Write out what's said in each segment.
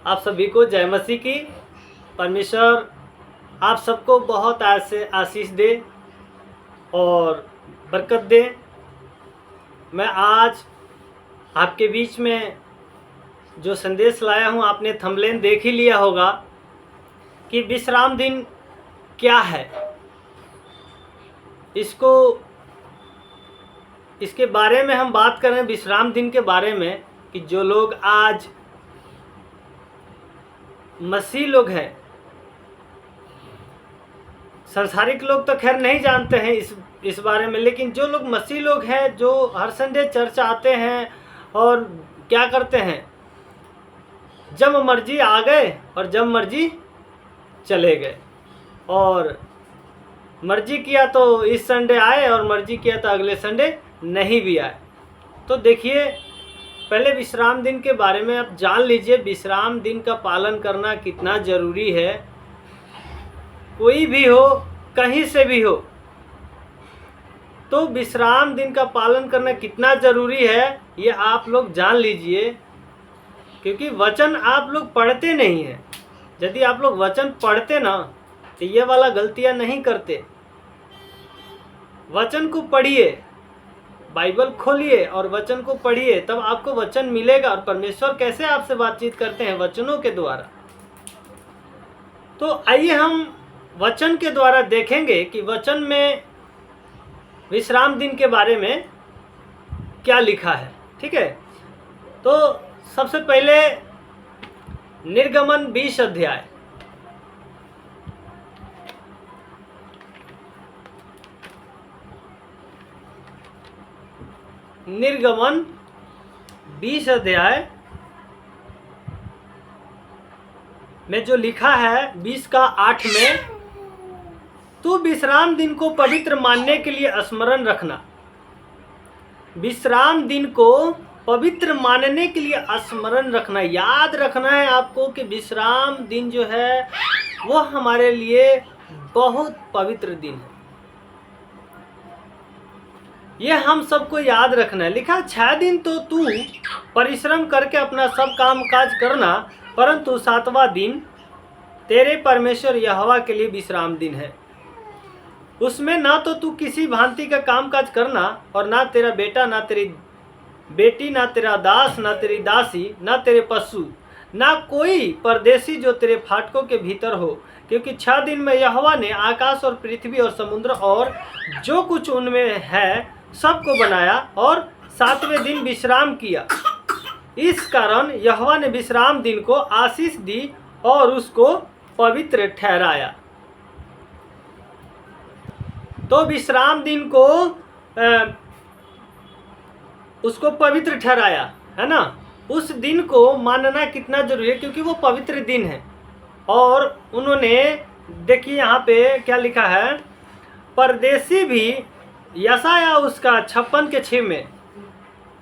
आप सभी को जय मसीह की। परमेश्वर आप सबको बहुत आशीष दे और बरकत दे। मैं आज आपके बीच में जो संदेश लाया हूँ, आपने थंबनेल देख ही लिया होगा कि विश्राम दिन क्या है। इसके बारे में हम बात करें, विश्राम दिन के बारे में, कि जो लोग आज मसीह लोग हैं, संसारिक लोग तो खैर नहीं जानते हैं इस बारे में, लेकिन जो लोग मसीह लोग हैं, जो हर संडे चर्च आते हैं और क्या करते हैं, जब मर्जी आ गए और जब मर्जी चले गए, और मर्जी किया तो इस संडे आए और मर्जी किया तो अगले संडे नहीं भी आए। तो देखिए, पहले विश्राम दिन के बारे में आप जान लीजिए, विश्राम दिन का पालन करना कितना ज़रूरी है। कोई भी हो, कहीं से भी हो, तो विश्राम दिन का पालन करना कितना ज़रूरी है ये आप लोग जान लीजिए, क्योंकि वचन आप लोग पढ़ते नहीं हैं। यदि आप लोग वचन पढ़ते ना तो ये वाला गलतियां नहीं करते। वचन को पढ़िए, बाइबल खोलिए और वचन को पढ़िए, तब आपको वचन मिलेगा। और परमेश्वर कैसे आपसे बातचीत करते हैं? वचनों के द्वारा। तो आइए हम वचन के द्वारा देखेंगे कि वचन में विश्राम दिन के बारे में क्या लिखा है। ठीक है, तो सबसे पहले निर्गमन 20 अध्याय, निर्गमन 20 अध्याय में जो लिखा है 20 का 8 में, तू विश्राम दिन को पवित्र मानने के लिए स्मरण रखना। विश्राम दिन को पवित्र मानने के लिए स्मरण रखना, याद रखना है आपको कि विश्राम दिन जो है वो हमारे लिए बहुत पवित्र दिन है। ये हम सबको याद रखना है। लिखा 6 दिन तो तू परिश्रम करके अपना सब काम काज करना, परंतु 7वां दिन तेरे परमेश्वर यहोवा के लिए विश्राम दिन है। उसमें ना तो तू किसी भांति का काम काज करना, और ना तेरा बेटा, ना तेरी बेटी, ना तेरा दास, ना तेरी दासी, ना तेरे पशु, ना कोई परदेशी जो तेरे फाटकों के भीतर हो, क्योंकि 6 दिन में यहोवा ने आकाश और पृथ्वी और समुद्र और जो कुछ उनमें है सबको बनाया, और 7वें दिन विश्राम किया। इस कारण यहोवा ने विश्राम दिन को आशीष दी और उसको पवित्र ठहराया। तो विश्राम दिन को उसको पवित्र ठहराया, है ना। उस दिन को मानना कितना जरूरी है, क्योंकि वो पवित्र दिन है। और उन्होंने, देखिए यहाँ पे क्या लिखा है, परदेशी भी, यशाया उसका 56 के 6 में,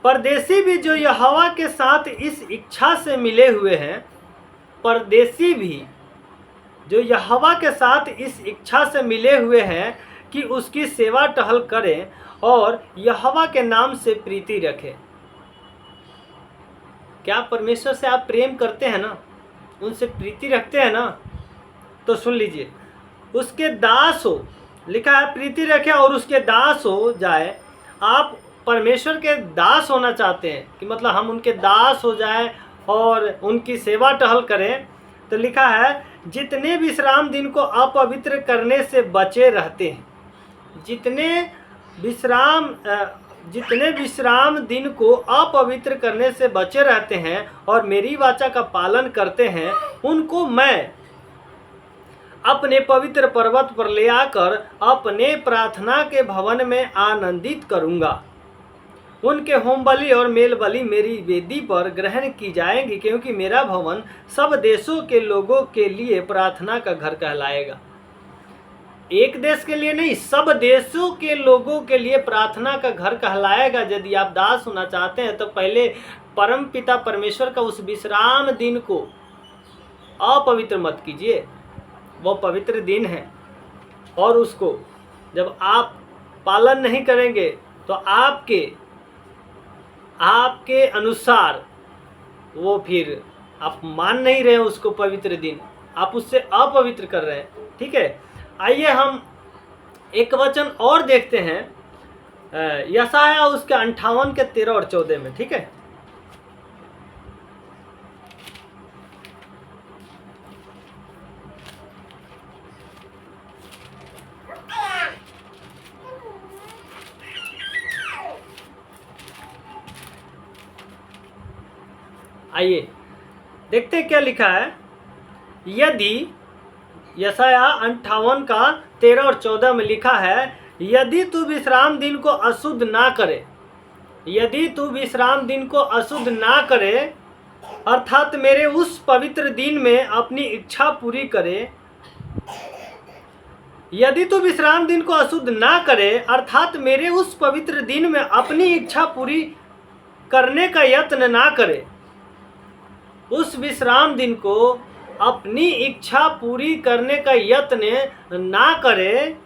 परदेशी भी जो यहोवा के साथ इस इच्छा से मिले हुए हैं, परदेशी भी जो यहोवा के साथ इस इच्छा से मिले हुए हैं कि उसकी सेवा टहल करें और यहोवा के नाम से प्रीति रखें। क्या परमेश्वर से आप प्रेम करते हैं ना, उनसे प्रीति रखते हैं ना? तो सुन लीजिए, उसके दास हो, लिखा है प्रीति रखे और उसके दास हो जाए। आप परमेश्वर के दास होना चाहते हैं कि मतलब हम उनके दास हो जाए और उनकी सेवा टहल करें, तो लिखा है जितने विश्राम दिन को अपवित्र करने से बचे रहते हैं, जितने विश्राम दिन को अपवित्र करने से बचे रहते हैं और मेरी वाचा का पालन करते हैं, उनको मैं अपने पवित्र पर्वत पर ले आकर अपने प्रार्थना के भवन में आनंदित करूंगा। उनके होम बलि और मेल बलि मेरी वेदी पर ग्रहण की जाएंगी, क्योंकि मेरा भवन सब देशों के लोगों के लिए प्रार्थना का घर कहलाएगा। एक देश के लिए नहीं, सब देशों के लोगों के लिए प्रार्थना का घर कहलाएगा। यदि आप दास होना चाहते हैं तो पहले परम पिता परमेश्वर का उस विश्राम दिन को अपवित्र मत कीजिए। वो पवित्र दिन है, और उसको जब आप पालन नहीं करेंगे तो आपके अनुसार वो फिर आप मान नहीं रहे हैं उसको पवित्र दिन, आप उससे अपवित्र कर रहे हैं। ठीक है, आइए हम एक वचन और देखते हैं, यशायाह उसके 58 के 13 और 14 में। ठीक है, आइए देखते हैं क्या लिखा है। यदि यशायाह 58 का 13 और 14 में लिखा है, यदि तू विश्राम दिन को अशुद्ध ना करे, यदि तू विश्राम दिन को अशुद्ध ना करे अर्थात मेरे उस पवित्र दिन में अपनी इच्छा पूरी करे, यदि तू विश्राम दिन को अशुद्ध ना करे अर्थात मेरे उस पवित्र दिन में अपनी इच्छा पूरी करने का यत्न ना करे, उस विश्राम दिन को अपनी इच्छा पूरी करने का यत्न ना करे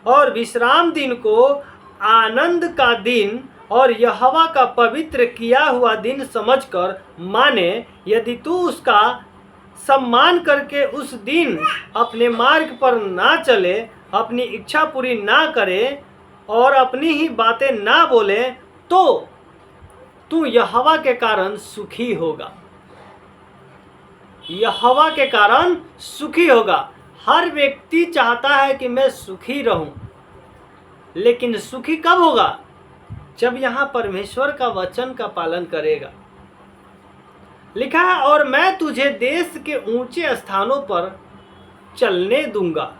और विश्राम दिन को आनंद का दिन और यहोवा का पवित्र किया हुआ दिन समझकर माने, यदि तू उसका सम्मान करके उस दिन अपने मार्ग पर ना चले, अपनी इच्छा पूरी ना करे और अपनी ही बातें ना बोले, तो तू यहोवा के कारण सुखी होगा, यहोवा के कारण सुखी होगा। हर व्यक्ति चाहता है कि मैं सुखी रहूं, लेकिन सुखी कब होगा? जब यहाँ परमेश्वर का वचन का पालन करेगा। लिखा है, और मैं तुझे देश के ऊंचे स्थानों पर चलने दूंगा,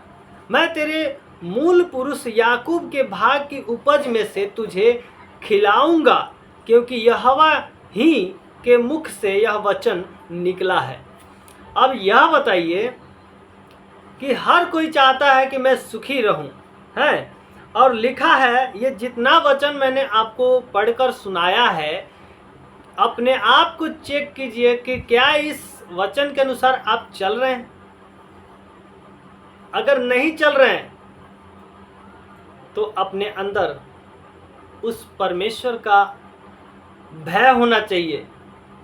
मैं तेरे मूल पुरुष याकूब के भाग की उपज में से तुझे खिलाऊंगा, क्योंकि यहोवा ही के मुख से यह वचन निकला है। अब यह बताइए कि हर कोई चाहता है कि मैं सुखी रहूं, है, और लिखा है, ये जितना वचन मैंने आपको पढ़कर सुनाया है, अपने आप को चेक कीजिए कि क्या इस वचन के अनुसार आप चल रहे हैं। अगर नहीं चल रहे हैं तो अपने अंदर उस परमेश्वर का भय होना चाहिए।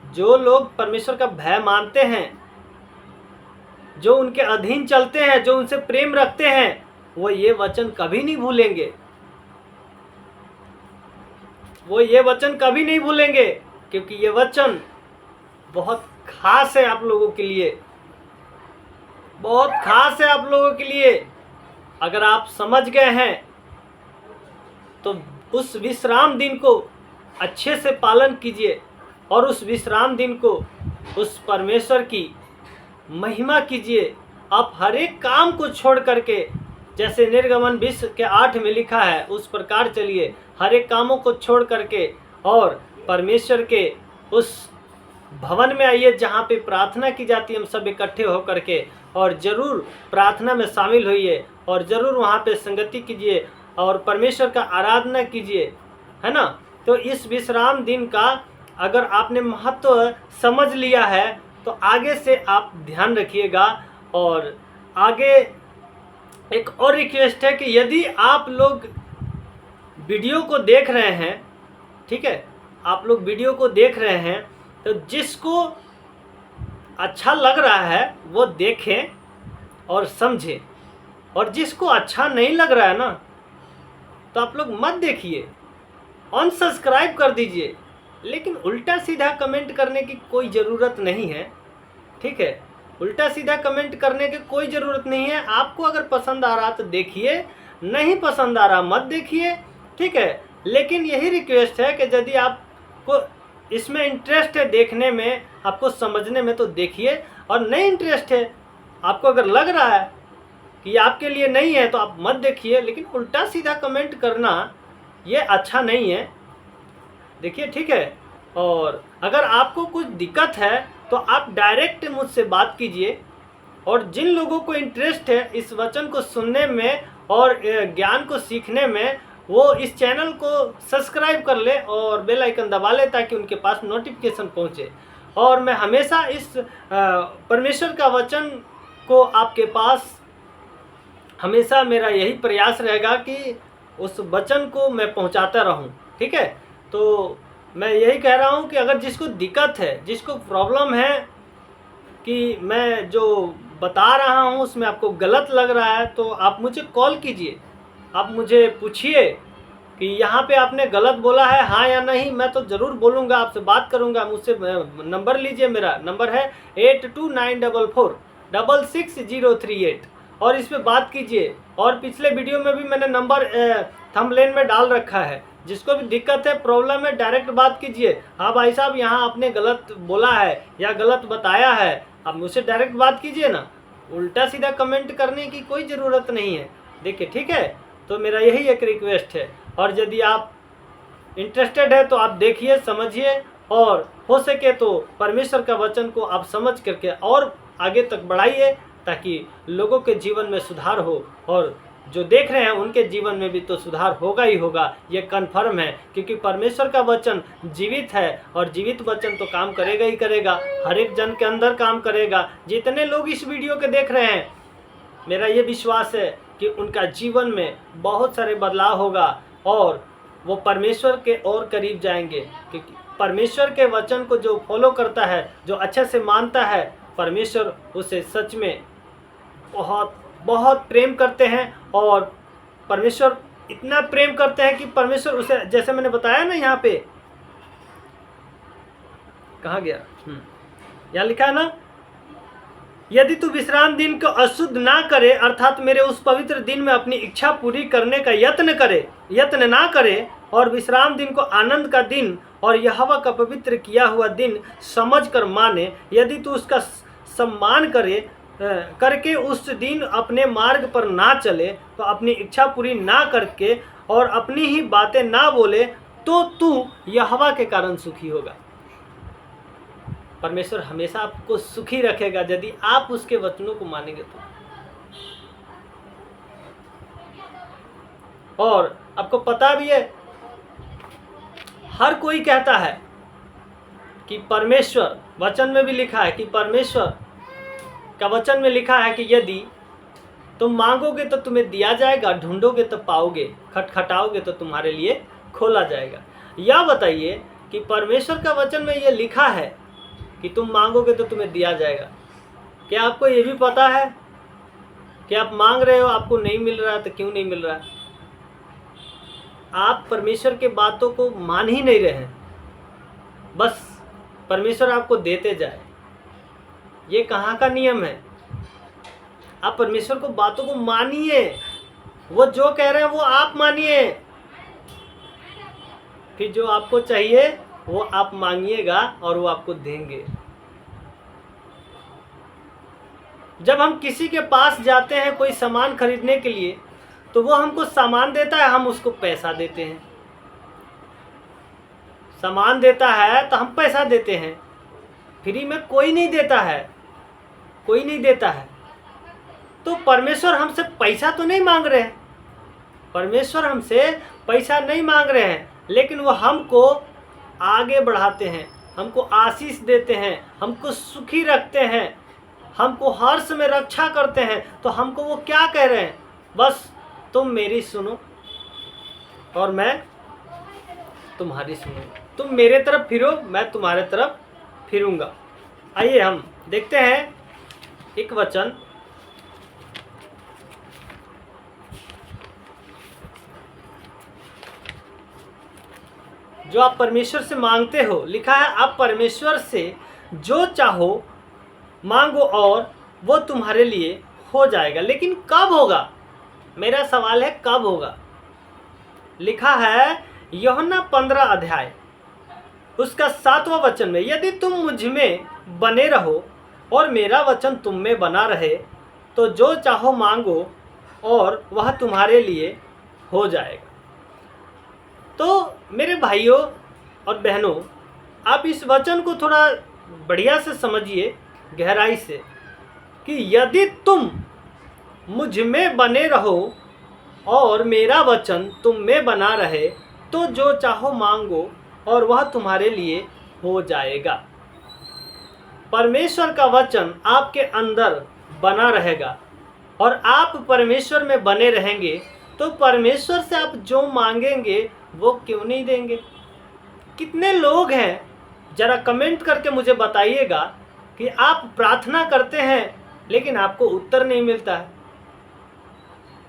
जो लोग परमेश्वर का भय मानते हैं, जो उनके अधीन चलते हैं, जो उनसे प्रेम रखते हैं, वो ये वचन कभी नहीं भूलेंगे, वो ये वचन कभी नहीं भूलेंगे, क्योंकि ये वचन बहुत खास है आप लोगों के लिए, बहुत खास है आप लोगों के लिए। अगर आप समझ गए हैं तो उस विश्राम दिन को अच्छे से पालन कीजिए और उस विश्राम दिन को उस परमेश्वर की महिमा कीजिए। आप हर एक काम को छोड़ करके, जैसे निर्गमन 20 के 8 में लिखा है, उस प्रकार चलिए। हर एक कामों को छोड़ करके और परमेश्वर के उस भवन में आइए जहाँ पे प्रार्थना की जाती है, हम सब इकट्ठे होकर के, और ज़रूर प्रार्थना में शामिल होइए और ज़रूर वहाँ पे संगति कीजिए और परमेश्वर का आराधना कीजिए, है ना। तो इस विश्राम दिन का अगर आपने महत्व समझ लिया है तो आगे से आप ध्यान रखिएगा। और आगे एक और रिक्वेस्ट है कि यदि आप लोग वीडियो को देख रहे हैं, ठीक है, आप लोग वीडियो को देख रहे हैं, तो जिसको अच्छा लग रहा है वो देखें और समझें, और जिसको अच्छा नहीं लग रहा है ना, तो आप लोग मत देखिए, अनसब्सक्राइब कर दीजिए। लेकिन उल्टा सीधा कमेंट करने की कोई ज़रूरत नहीं है, ठीक है, उल्टा सीधा कमेंट करने की कोई ज़रूरत नहीं है। आपको अगर पसंद आ रहा तो देखिए, नहीं पसंद आ रहा मत देखिए, ठीक है। लेकिन यही रिक्वेस्ट है कि यदि आपको इसमें इंटरेस्ट है देखने में, आपको समझने में, तो देखिए, और नहीं इंटरेस्ट है, आपको अगर लग रहा है कि आपके लिए नहीं है तो आप मत देखिए। लेकिन उल्टा सीधा कमेंट करना ये अच्छा नहीं है, देखिए, ठीक है। और अगर आपको कुछ दिक्कत है तो आप डायरेक्ट मुझसे बात कीजिए। और जिन लोगों को इंटरेस्ट है इस वचन को सुनने में और ज्ञान को सीखने में, वो इस चैनल को सब्सक्राइब कर ले और बेल आइकन दबा ले, ताकि उनके पास नोटिफिकेशन पहुंचे। और मैं हमेशा इस परमेश्वर का वचन को आपके पास, हमेशा मेरा यही प्रयास रहेगा कि उस वचन को मैं पहुंचाता रहूं, ठीक है। तो मैं यही कह रहा हूं कि अगर जिसको दिक्कत है, जिसको प्रॉब्लम है, कि मैं जो बता रहा हूँ उसमें आपको गलत लग रहा है तो आप मुझे कॉल कीजिए, आप मुझे पूछिए कि यहाँ पे आपने गलत बोला है हाँ या नहीं। मैं तो ज़रूर बोलूँगा, आपसे बात करूँगा। मुझसे नंबर लीजिए, मेरा नंबर है 8294466038 और इस पर बात कीजिए। और पिछले वीडियो में भी मैंने नंबर थंबनेल में डाल रखा है। जिसको भी दिक्कत है, प्रॉब्लम है, डायरेक्ट बात कीजिए। हाँ भाई साहब, यहाँ आपने गलत बोला है या गलत बताया है, आप मुझसे डायरेक्ट बात कीजिए ना। उल्टा सीधा कमेंट करने की कोई ज़रूरत नहीं है। देखिए, ठीक है, तो मेरा यही एक रिक्वेस्ट है। और यदि आप इंटरेस्टेड है तो आप देखिए, समझिए, और हो सके तो परमेश्वर का वचन को आप समझ करके और आगे तक बढ़ाइए, ताकि लोगों के जीवन में सुधार हो। और जो देख रहे हैं उनके जीवन में भी तो सुधार होगा ही होगा, ये कन्फर्म है। क्योंकि परमेश्वर का वचन जीवित है और जीवित वचन तो काम करेगा ही करेगा, हर एक जन के अंदर काम करेगा। जितने लोग इस वीडियो के देख रहे हैं, मेरा ये विश्वास है कि उनका जीवन में बहुत सारे बदलाव होगा और वो परमेश्वर के और करीब जाएंगे। क्योंकि परमेश्वर के वचन को जो फॉलो करता है, जो अच्छे से मानता है, परमेश्वर उसे सच में बहुत बहुत प्रेम करते हैं। और परमेश्वर इतना प्रेम करते हैं कि परमेश्वर उसे, जैसे मैंने बताया ना, यहाँ पे कहाँ गया, यहाँ लिखा है ना, यदि तू विश्राम दिन को अशुद्ध ना करे, अर्थात मेरे उस पवित्र दिन में अपनी इच्छा पूरी करने का यत्न ना करे और विश्राम दिन को आनंद का दिन और यहोवा का पवित्र किया हुआ दिन समझकर माने, यदि तू उसका सम्मान करके उस दिन अपने मार्ग पर ना चले, तो अपनी इच्छा पूरी ना करके और अपनी ही बातें ना बोले, तो तू यहोवा के कारण सुखी होगा। परमेश्वर हमेशा आपको सुखी रखेगा यदि आप उसके वचनों को मानेंगे तो। और आपको पता भी है, हर कोई कहता है कि परमेश्वर, वचन में भी लिखा है कि परमेश्वर का वचन में लिखा है कि यदि तुम मांगोगे तो तुम्हें दिया जाएगा, ढूंढोगे तो पाओगे, खटखटाओगे तो तुम्हारे लिए खोला जाएगा। या बताइए कि परमेश्वर का वचन में ये लिखा है कि तुम मांगोगे तो तुम्हें दिया जाएगा। क्या आपको ये भी पता है कि आप मांग रहे हो, आपको नहीं मिल रहा है, तो क्यों नहीं मिल रहा है? आप परमेश्वर के बातों को मान ही नहीं रहे हैं, बस परमेश्वर आपको देते जाए। ये कहाँ का नियम है? आप परमेश्वर को बातों को मानिए, वो जो कह रहे हैं वो आप मानिए, फिर जो आपको चाहिए वो आप मांगिएगा और वो आपको देंगे। जब हम किसी के पास जाते हैं कोई सामान खरीदने के लिए, तो वो हमको सामान देता है, हम उसको पैसा देते हैं। सामान देता है तो हम पैसा देते हैं, फ्री में कोई नहीं देता है, कोई नहीं देता है। तो परमेश्वर हमसे पैसा तो नहीं मांग रहे हैं, परमेश्वर हमसे पैसा नहीं मांग रहे हैं, लेकिन वो हमको आगे बढ़ाते हैं, हमको आशीष देते हैं, हमको सुखी रखते हैं, हमको हर समय रक्षा करते हैं। तो हमको वो क्या कह रहे हैं? बस तुम मेरी सुनो और मैं तुम्हारी सुनो, तुम मेरे तरफ फिरो, मैं तुम्हारे तरफ फिरूंगा। आइए हम देखते हैं एक वचन, जो आप परमेश्वर से मांगते हो। लिखा है, आप परमेश्वर से जो चाहो मांगो और वो तुम्हारे लिए हो जाएगा। लेकिन कब होगा? मेरा सवाल है, कब होगा? लिखा है यूहन्ना 15 अध्याय उसका 7वां वचन में, यदि तुम मुझ में बने रहो और मेरा वचन तुम में बना रहे, तो जो चाहो मांगो और वह तुम्हारे लिए हो जाएगा। तो मेरे भाइयों और बहनों, आप इस वचन को थोड़ा बढ़िया से समझिए, गहराई से, कि यदि तुम मुझ में बने रहो और मेरा वचन तुम में बना रहे, तो जो चाहो मांगो और वह तुम्हारे लिए हो जाएगा। परमेश्वर का वचन आपके अंदर बना रहेगा और आप परमेश्वर में बने रहेंगे, तो परमेश्वर से आप जो मांगेंगे वो क्यों नहीं देंगे? कितने लोग हैं, जरा कमेंट करके मुझे बताइएगा कि आप प्रार्थना करते हैं लेकिन आपको उत्तर नहीं मिलता है।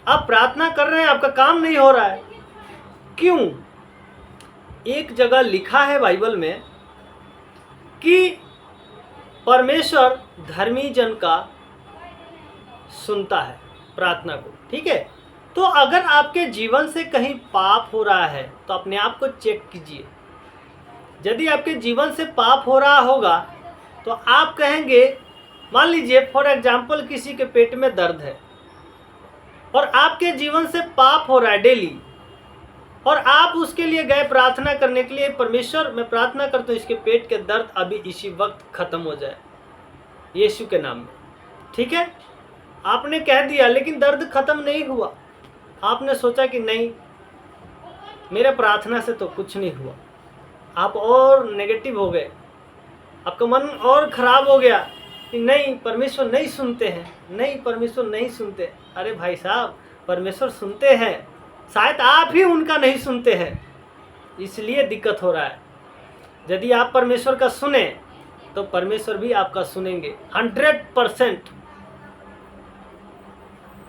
आप प्रार्थना कर रहे हैं, आपका काम नहीं हो रहा है, क्यों? एक जगह लिखा है बाइबल में कि परमेश्वर धर्मी जन का सुनता है प्रार्थना को, ठीक है। तो अगर आपके जीवन से कहीं पाप हो रहा है तो अपने आप को चेक कीजिए। यदि आपके जीवन से पाप हो रहा होगा तो आप कहेंगे, मान लीजिए फॉर एग्जाम्पल किसी के पेट में दर्द है और आपके जीवन से पाप हो रहा है डेली, और आप उसके लिए गए प्रार्थना करने के लिए, परमेश्वर मैं प्रार्थना करता हूँ इसके पेट के दर्द अभी इसी वक्त खत्म हो जाए यीशु के नाम में, ठीक है। आपने कह दिया लेकिन दर्द खत्म नहीं हुआ। आपने सोचा कि नहीं, मेरे प्रार्थना से तो कुछ नहीं हुआ। आप और नेगेटिव हो गए, आपका मन और खराब हो गया कि नहीं परमेश्वर नहीं सुनते हैं, नहीं परमेश्वर नहीं सुनते। अरे भाई साहब, परमेश्वर सुनते हैं, शायद आप ही उनका नहीं सुनते हैं, इसलिए दिक्कत हो रहा है। यदि आप परमेश्वर का सुने तो परमेश्वर भी आपका सुनेंगे 100%।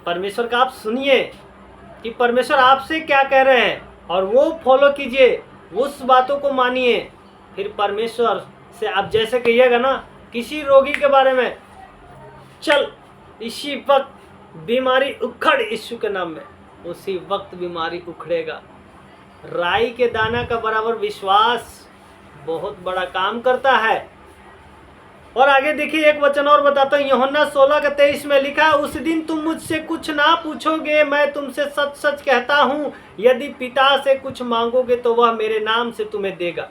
परमेश्वर का आप सुनिए कि परमेश्वर आपसे क्या कह रहे हैं और वो फॉलो कीजिए, उस बातों को मानिए। फिर परमेश्वर से आप जैसे कहिएगा ना किसी रोगी के बारे में, चल इसी वक्त बीमारी उखड़ यीशु के नाम में, उसी वक्त बीमारी उखड़ेगा। राई के दाना का बराबर विश्वास बहुत बड़ा काम करता है। और आगे देखिए एक वचन और बताता हूँ, यूहन्ना 16:23 में लिखा है, उस दिन तुम मुझसे कुछ ना पूछोगे, मैं तुमसे सच सच कहता हूँ, यदि पिता से कुछ मांगोगे तो वह मेरे नाम से तुम्हें देगा।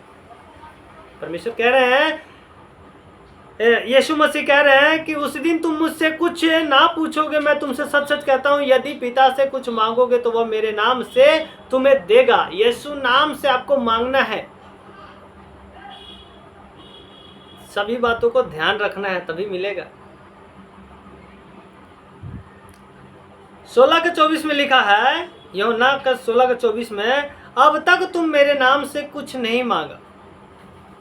परमेश्वर कह रहे हैं, यीशु मसीह कह रहे हैं कि उस दिन तुम मुझसे कुछ ना पूछोगे, मैं तुमसे सच सच कहता हूँ, यदि पिता से कुछ मांगोगे तो वह मेरे नाम से तुम्हें देगा। यीशु नाम से आपको मांगना है, सभी बातों को ध्यान रखना है, तभी मिलेगा। 16:24 में लिखा है, यूहन्ना का 16:24 में, अब तक तुम मेरे नाम से कुछ नहीं मांगा,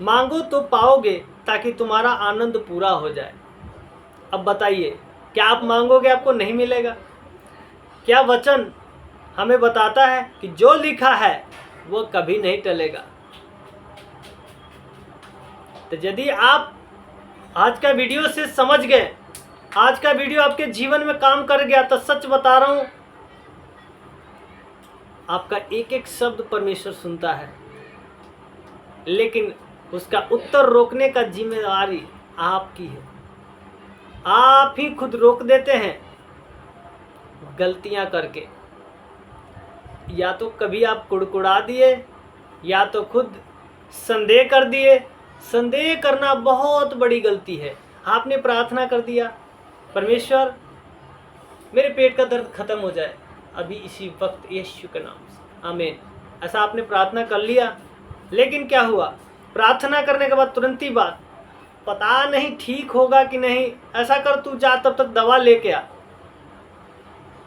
मांगो तो पाओगे ताकि तुम्हारा आनंद पूरा हो जाए। अब बताइए, क्या आप मांगोगे आपको नहीं मिलेगा? क्या वचन हमें बताता है कि जो लिखा है वो कभी नहीं टलेगा? तो यदि आप आज का वीडियो से समझ गए, आज का वीडियो आपके जीवन में काम कर गया, तो सच बता रहा हूं, आपका एक एक शब्द परमेश्वर सुनता है, लेकिन उसका उत्तर रोकने का जिम्मेदारी आपकी है। आप ही खुद रोक देते हैं गलतियां करके। या तो कभी आप कुड़कुड़ा दिए, या तो खुद संदेह कर दिए। संदेह करना बहुत बड़ी गलती है। आपने प्रार्थना कर दिया, परमेश्वर मेरे पेट का दर्द खत्म हो जाए अभी इसी वक्त यीशु के नाम से, आमीन। ऐसा आपने प्रार्थना कर लिया, लेकिन क्या हुआ? प्रार्थना करने के बाद तुरंत ही बात, पता नहीं ठीक होगा कि नहीं, ऐसा कर तू जा तब तक दवा लेके आ।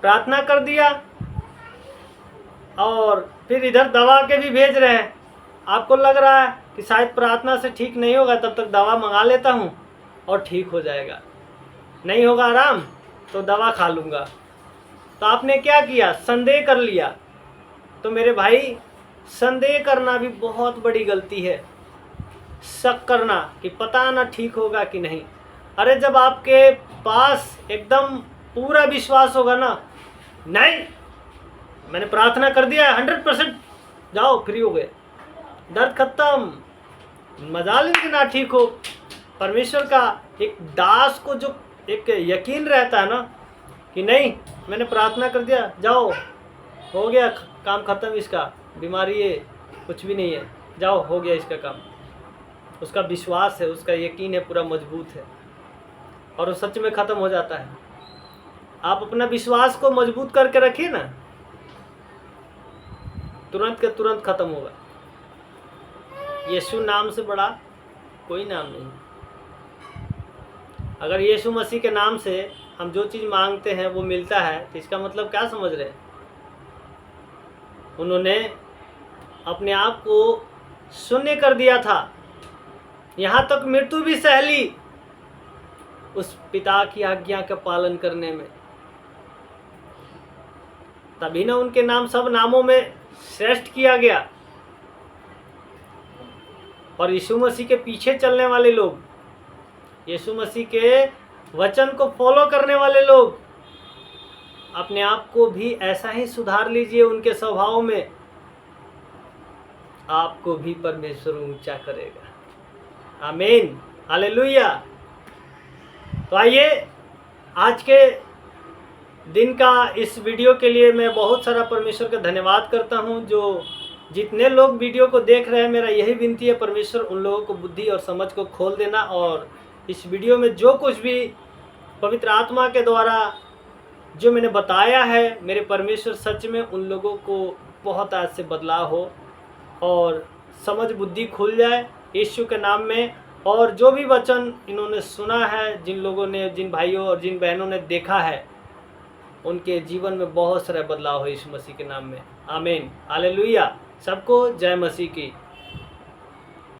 प्रार्थना कर दिया और फिर इधर दवा के भी भेज रहे हैं। आपको लग रहा है कि शायद प्रार्थना से ठीक नहीं होगा, तब तक दवा मंगा लेता हूँ और ठीक हो जाएगा, नहीं होगा आराम तो दवा खा लूँगा। तो आपने क्या किया? संदेह कर लिया। तो मेरे भाई, संदेह करना भी बहुत बड़ी गलती है। शक करना कि पता ना ठीक होगा कि नहीं। अरे जब आपके पास एकदम पूरा विश्वास होगा ना, नहीं मैंने प्रार्थना कर दिया है 100%, जाओ फ्री हो गए, दर्द खत्म, मजाल है कि ना ठीक हो। परमेश्वर का एक दास को जो एक यकीन रहता है ना कि नहीं मैंने प्रार्थना कर दिया, जाओ हो गया काम खत्म, इसका बीमारी है कुछ भी नहीं है, जाओ हो गया इसका काम। उसका विश्वास है, उसका यकीन है, पूरा मजबूत है और वो सच में ख़त्म हो जाता है। आप अपना विश्वास को मजबूत करके रखिए ना, तुरंत के तुरंत ख़त्म होगा। यीशु नाम से बड़ा कोई नाम नहीं। अगर यीशु मसीह के नाम से हम जो चीज़ मांगते हैं वो मिलता है, तो इसका मतलब क्या समझ रहे हैं? उन्होंने अपने आप को शून्य कर दिया था, यहाँ तक मृत्यु भी सह ली, उस पिता की आज्ञा का पालन करने में। तभी ना उनके नाम सब नामों में श्रेष्ठ किया गया। और यीशु मसीह के पीछे चलने वाले लोग, यीशु मसीह के वचन को फॉलो करने वाले लोग, अपने आप को भी ऐसा ही सुधार लीजिए उनके स्वभाव में, आपको भी परमेश्वर ऊंचा करेगा। आमीन, हालेलुया। तो आइए, आज के दिन का इस वीडियो के लिए मैं बहुत सारा परमेश्वर का धन्यवाद करता हूं। जो जितने लोग वीडियो को देख रहे हैं, मेरा यही विनती है, परमेश्वर उन लोगों को बुद्धि और समझ को खोल देना, और इस वीडियो में जो कुछ भी पवित्र आत्मा के द्वारा जो मैंने बताया है, मेरे परमेश्वर सच में उन लोगों को बहुत आज से बदलाव हो और समझ बुद्धि खुल जाए यीशु के नाम में। और जो भी वचन इन्होंने सुना है, जिन लोगों ने, जिन भाइयों और जिन बहनों ने देखा है, उनके जीवन में बहुत सारा बदलाव हो यीशु मसीह के नाम में। आमीन, हालेलुया। सबको जय मसीह की।